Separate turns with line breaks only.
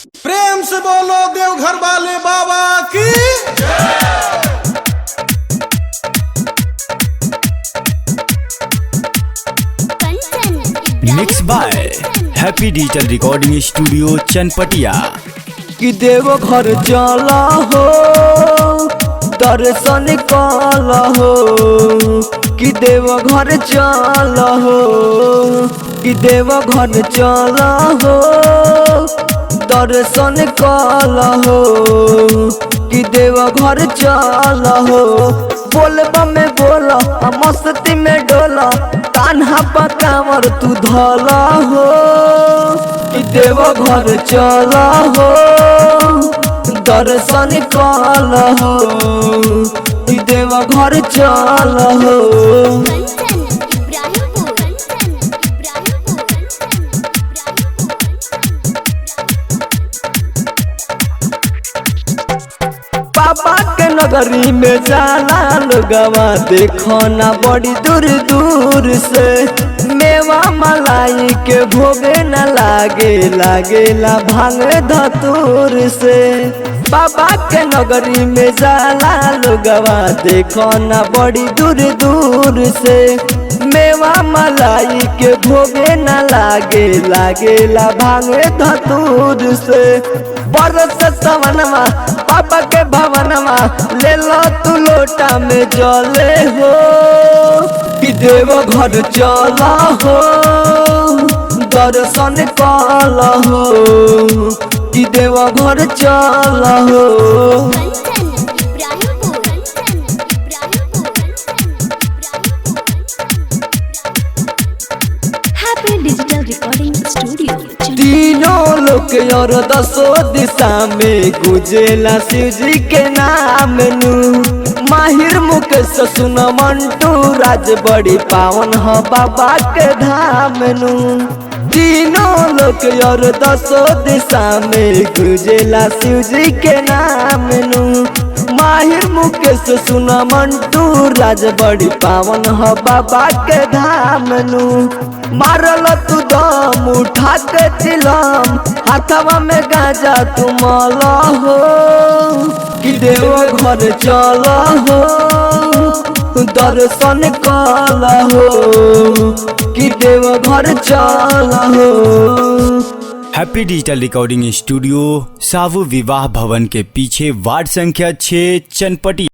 प्रेम से बोलो देवघर वाले बाबा की।
Mix by happy digital recording studio Chanpatia.
कि देव घर चला हो दर्शन कल हो, कि देव घर चला हो, कि देव घर चला हो दर्शन कल हो, कि देव घर चला हो। बोलबा में बोला मस्ती में डोला, कान्हा पकावर तू धला हो, कि देव घर चला हो दर्शन कल हो, कि देव घर चला हो। बाबा के नगरी में जाला लोगवा देखो ना बड़ी दूर दूर से, मेवा मलाई के भोगे न लागेला भांग धतूर से। बाबा के नगरी में जाला लोगवा देखो ना बड़ी दूर दूर से, मेवा मलाई के भोगे न लागेला भांग धतूर से। बरस सवनमा बाबा के भवनमा ले लो तू लोटा में जले हो, कि देव घर चला हो दर्शन कल हो, कि देव घर चला हो।
हैप्पी डिजिटल रिकॉर्डिंग स्टूडियो
तीनों लोग और 10 दिशा में गुजेला शिव जी के नाम नू। माहिर मुकेश सुन मंटू राज बड़ी पावन हो बाबा के धाम नू। तीनों लोग और 10 दिशा में गुजेला शिव जी के नाम नू। माहिर मुकेश सुन मंटू राज बड़ी पावन हो बाबा के धाम नू। मारल तू दम उठा के चिलम, हाथवा में गांजा तू मला हो, कि देव घर चला हो दर्शन कल हो, कि देव घर चला हो।
हैप्पी डिजिटल रिकॉर्डिंग स्टूडियो सावु विवाह भवन के पीछे वार्ड संख्या 6 चनपटिया।